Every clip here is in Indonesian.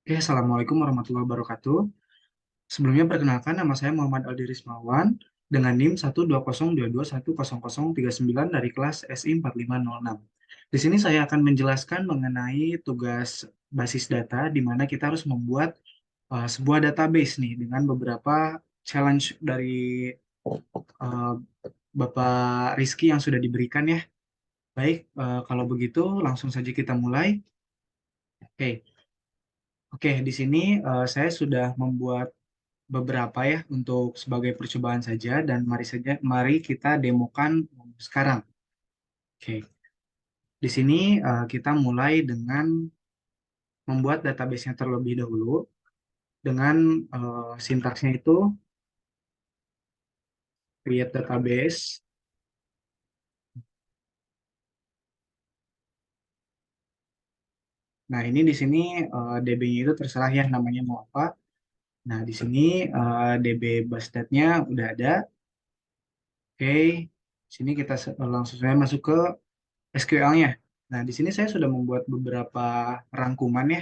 Oke, Assalamualaikum warahmatullahi wabarakatuh. Sebelumnya perkenalkan nama saya Muhammad Aldi Rismawan dengan NIM 12022210039 dari kelas SI 4506. Di sini saya akan menjelaskan mengenai tugas basis data di mana kita harus membuat sebuah database nih dengan beberapa challenge dari uh, Bapak Rizky yang sudah diberikan ya. Baik, kalau begitu langsung saja kita mulai. Oke, oke, di sini saya sudah membuat beberapa ya untuk sebagai percobaan saja dan mari kita demokan sekarang. Oke. Di sini kita mulai dengan membuat database-nya terlebih dahulu dengan sintaksnya itu create database. Nah, ini di sini DB-nya itu terserah ya namanya mau apa. Nah, di sini DB base nya udah ada. Oke. Sini kita langsung saja masuk ke SQL-nya. Nah, di sini saya sudah membuat beberapa rangkuman ya.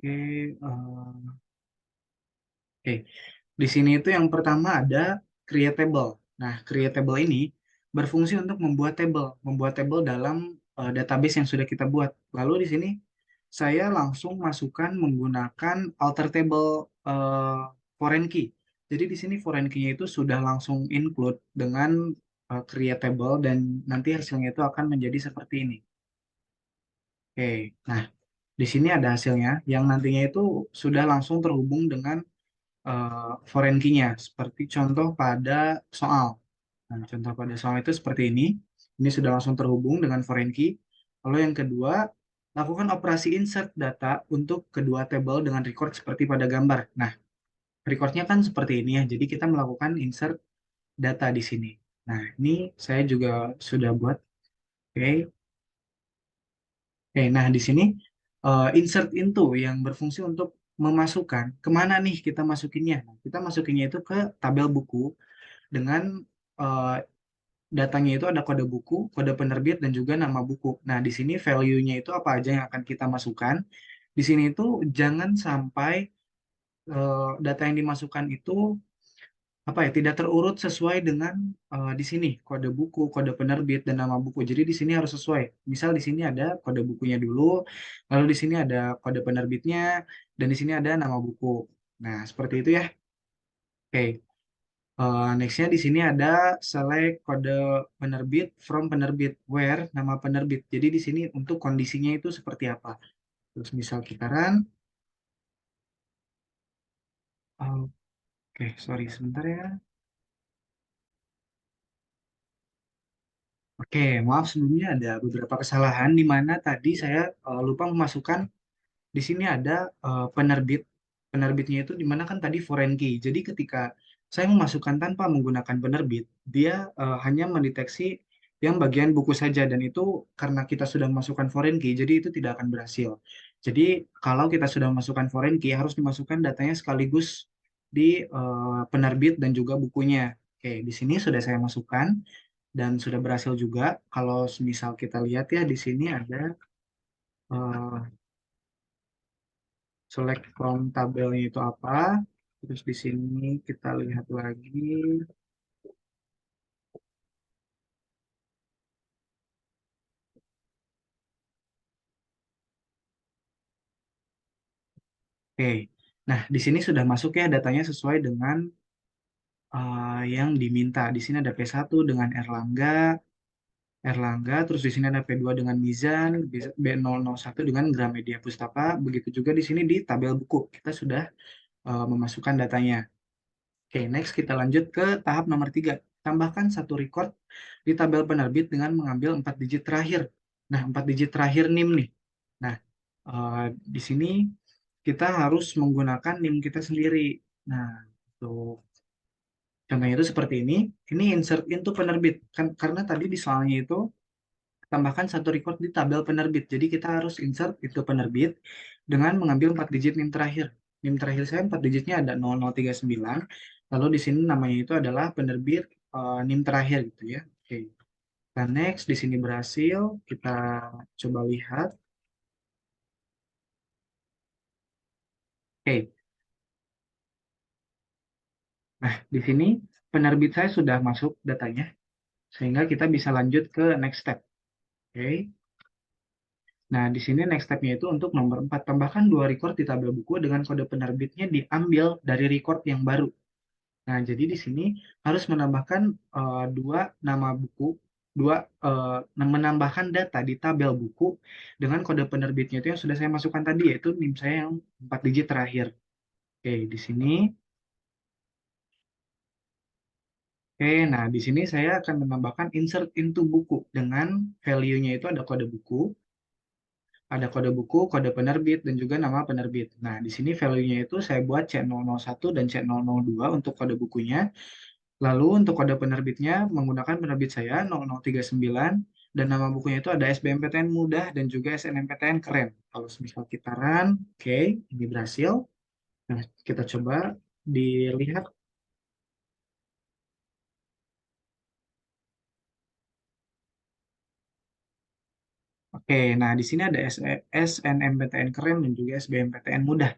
Oke, oke. Di sini itu yang pertama ada create table. Nah, create table ini berfungsi untuk membuat table dalam database yang sudah kita buat. Lalu di sini saya langsung masukkan menggunakan alter table foreign key. Jadi di sini foreign key-nya itu sudah langsung include dengan create table dan nanti hasilnya itu akan menjadi seperti ini. Oke. Nah, di sini ada hasilnya yang nantinya itu sudah langsung terhubung dengan foreign key-nya, seperti contoh pada soal. Nah, contoh pada soal itu seperti ini. Ini sudah langsung terhubung dengan foreign key. Lalu yang kedua, lakukan operasi insert data untuk kedua table dengan record seperti pada gambar. Nah, recordnya kan seperti ini ya. Jadi kita melakukan insert data di sini. Nah, ini saya juga sudah buat. Oke. Oke, nah di sini insert into yang berfungsi untuk memasukkan kemana nih kita masukinnya. Nah, kita masukinnya itu ke tabel buku dengan eh, datanya itu ada kode buku, kode penerbit, dan juga nama buku. Nah, di sini value-nya itu apa aja yang akan kita masukkan. Di sini itu jangan sampai data yang dimasukkan itu apa ya tidak terurut sesuai dengan di sini kode buku, kode penerbit dan nama buku. Jadi di sini harus sesuai. Misal di sini ada kode bukunya dulu, lalu di sini ada kode penerbitnya dan di sini ada nama buku. Nah, seperti itu ya. Oke. Nextnya di sini ada select kode penerbit from penerbit where nama penerbit. Jadi di sini untuk kondisinya itu seperti apa. Terus misal kita run. Oke, sorry sebentar ya. Oke, maaf sebelumnya ada beberapa kesalahan di mana tadi saya lupa memasukkan di sini ada penerbit. Penerbitnya itu di mana kan tadi foreign key. Jadi ketika saya memasukkan tanpa menggunakan penerbit, dia hanya mendeteksi yang bagian buku saja dan itu karena kita sudah memasukkan foreign key, jadi itu tidak akan berhasil. Jadi kalau kita sudah memasukkan foreign key harus dimasukkan datanya sekaligus di penerbit dan juga bukunya. Oke, di sini sudah saya masukkan dan sudah berhasil juga. Kalau misal kita lihat ya di sini ada eh, select from tabelnya itu apa. Terus di sini kita lihat lagi. Oke. Nah, di sini sudah masuk ya datanya sesuai dengan yang diminta. Di sini ada P1 dengan Erlangga, terus di sini ada P2 dengan Mizan, B001 dengan Gramedia Pustapa. Begitu juga di sini di tabel buku. Kita sudah memasukkan datanya. Oke, next kita lanjut ke tahap nomor 3. Tambahkan satu record di tabel penerbit dengan mengambil 4 digit terakhir. Nah, 4 digit terakhir NIM nih. Nah, di sini kita harus menggunakan NIM kita sendiri. Nah, untuk contohnya itu seperti ini. Ini insert into penerbit. Kan, karena tadi di soalnya itu tambahkan satu record di tabel penerbit. Jadi kita harus insert itu penerbit dengan mengambil 4 digit NIM terakhir. NIM terakhir saya 4 digitnya ada 0039. Lalu di sini namanya itu adalah penerbit NIM terakhir gitu ya. Oke. Dan next di sini berhasil. Kita coba lihat. Oke, nah di sini penerbit saya sudah masuk datanya, sehingga kita bisa lanjut ke next step. Oke, nah di sini next step-nya itu untuk nomor 4, tambahkan dua record di tabel buku dengan kode penerbitnya diambil dari record yang baru. Nah, jadi di sini harus menambahkan dua nama buku, dua menambahkan data di tabel buku dengan kode penerbitnya itu yang sudah saya masukkan tadi, yaitu NIM saya yang 4 digit terakhir. Oke, di sini. Oke, nah di sini saya akan menambahkan insert into buku dengan value-nya itu ada kode buku, kode penerbit, dan juga nama penerbit. Nah, di sini value-nya itu saya buat C001 dan C002 untuk kode bukunya. Lalu untuk kode penerbitnya menggunakan penerbit saya 0039 dan nama bukunya itu ada SBMPTN mudah dan juga SNMPTN keren. Kalau misal kita run, oke, ini berhasil. Nah, kita coba dilihat. Oke, nah di sini ada SNMPTN keren dan juga SBMPTN mudah.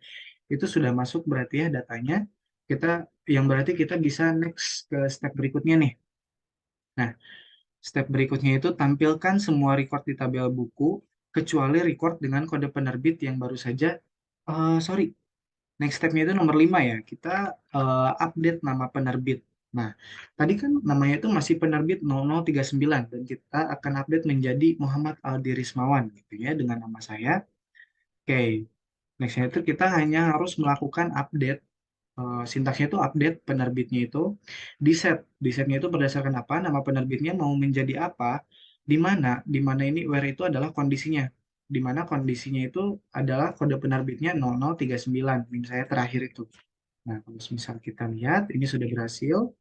Itu sudah masuk berarti ya datanya. Kita yang berarti kita bisa next ke step berikutnya nih. Nah, step berikutnya itu tampilkan semua record di tabel buku kecuali record dengan kode penerbit yang baru saja. Sorry, next stepnya itu nomor 5 ya. Kita update nama penerbit. Nah, tadi kan namanya itu masih penerbit 0039 dan kita akan update menjadi Muhammad Aldi Rismawan gitu ya dengan nama saya. Oke, nextnya itu kita hanya harus melakukan update. Sintaksnya itu update penerbitnya itu di set. Di setnya itu berdasarkan apa? Nama penerbitnya mau menjadi apa? Di mana ini where itu adalah kondisinya. Di mana kondisinya itu adalah kode penerbitnya 0039, yang saya terakhir itu. Nah, kalau misal kita lihat ini sudah berhasil.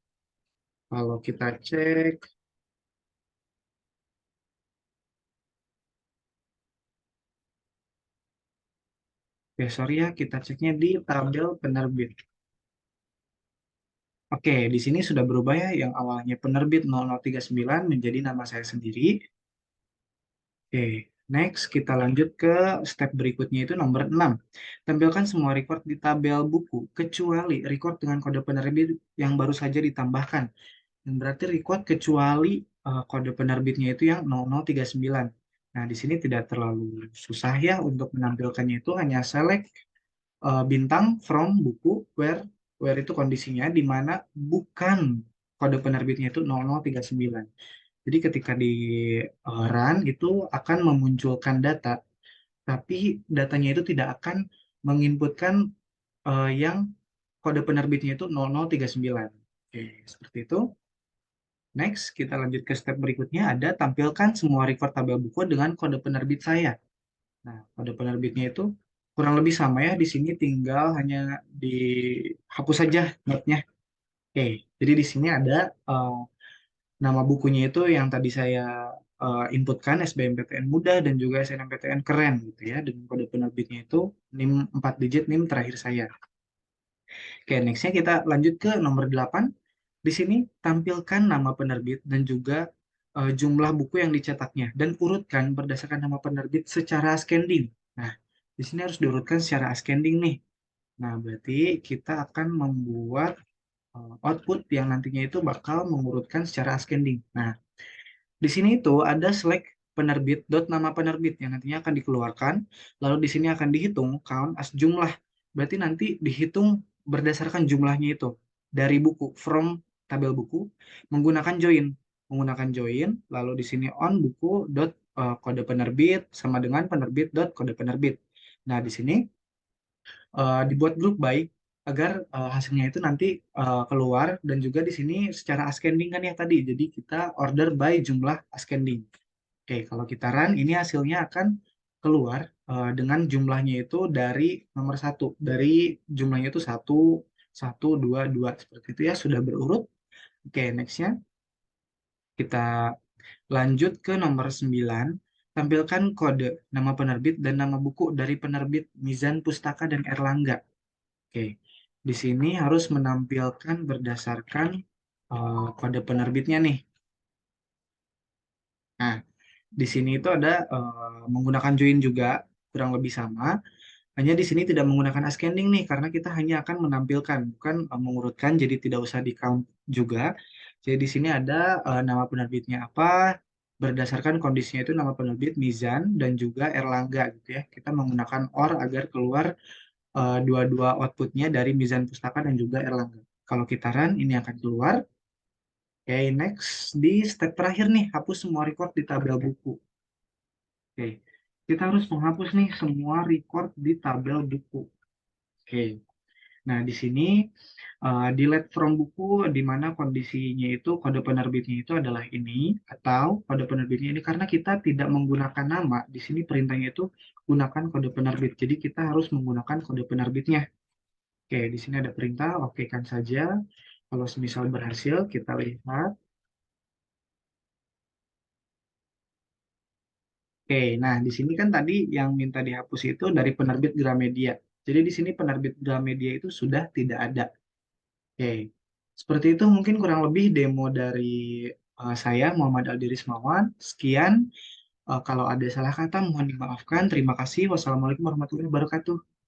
Kalau kita cek, ya sorry ya, kita ceknya di tabel penerbit. Oke, di sini sudah berubah ya, yang awalnya penerbit 0039 menjadi nama saya sendiri. Oke, next kita lanjut ke step berikutnya itu nomor 6. Tampilkan semua record di tabel buku, kecuali record dengan kode penerbit yang baru saja ditambahkan. Dan berarti record kecuali kode penerbitnya itu yang 0039. Nah, di sini tidak terlalu susah ya untuk menampilkannya itu hanya select bintang from buku where itu kondisinya di mana bukan kode penerbitnya itu 0039. Jadi ketika di run itu akan memunculkan data, tapi datanya itu tidak akan menginputkan yang kode penerbitnya itu 0039. Oke, seperti itu. Next, kita lanjut ke step berikutnya, ada tampilkan semua record tabel buku dengan kode penerbit saya. Nah, kode penerbitnya itu kurang lebih sama ya, di sini tinggal hanya dihapus saja notnya. Oke, jadi di sini ada eh, nama bukunya itu yang tadi saya inputkan SBMPTN mudah dan juga SNMPTN keren gitu ya, dengan kode penerbitnya itu NIM 4 digit NIM terakhir saya. Oke, nextnya kita lanjut ke nomor 8. Di sini tampilkan nama penerbit dan juga jumlah buku yang dicetaknya dan urutkan berdasarkan nama penerbit secara ascending. Nah, di sini harus diurutkan secara ascending nih. Nah, berarti kita akan membuat output yang nantinya itu bakal mengurutkan secara ascending. Nah, di sini itu ada select penerbit dot nama penerbit yang nantinya akan dikeluarkan. Lalu di sini akan dihitung count as jumlah. Berarti nanti dihitung berdasarkan jumlahnya itu dari buku from tabel buku menggunakan join, lalu di sini on buku dot kode penerbit sama dengan penerbit dot kode penerbit. Nah, di sini dibuat grup by agar hasilnya itu nanti keluar dan juga di sini secara ascending kan ya tadi. Jadi kita order by jumlah ascending. Oke, kalau kita run ini hasilnya akan keluar dengan jumlahnya itu dari nomor satu, dari jumlahnya itu satu, satu, dua, dua seperti itu ya sudah berurut. Oke, nextnya kita lanjut ke nomor 9. Tampilkan kode nama penerbit dan nama buku dari penerbit Mizan Pustaka dan Erlangga. Oke, di sini harus menampilkan berdasarkan kode penerbitnya nih. Nah, di sini itu ada menggunakan join juga, kurang lebih sama. Hanya di sini tidak menggunakan ascending nih, karena kita hanya akan menampilkan, bukan mengurutkan, jadi tidak usah di count juga. Jadi di sini ada nama penerbitnya apa, berdasarkan kondisinya itu nama penerbit Mizan dan juga Erlangga gitu ya. Kita menggunakan OR agar keluar dua-dua outputnya dari Mizan Pustaka dan juga Erlangga. Kalau kita run, ini akan keluar. Oke, next. Di step terakhir nih, hapus semua record di tabel buku. Oke, kita harus menghapus nih semua record di tabel buku. Oke, nah di sini delete from buku di mana kondisinya itu kode penerbitnya itu adalah ini atau kode penerbitnya ini karena kita tidak menggunakan nama. Di sini perintahnya itu gunakan kode penerbit. Jadi kita harus menggunakan kode penerbitnya. Oke, di sini ada perintah, oke kan saja. Kalau semisal berhasil, kita lihat. Oke, nah di sini kan tadi yang minta dihapus itu dari penerbit Gramedia. Jadi di sini penerbit Gramedia itu sudah tidak ada. Oke, seperti itu mungkin kurang lebih demo dari saya, Muhammad Aldi Rismawan. Sekian, kalau ada salah kata mohon dimaafkan. Terima kasih. Wassalamualaikum warahmatullahi wabarakatuh.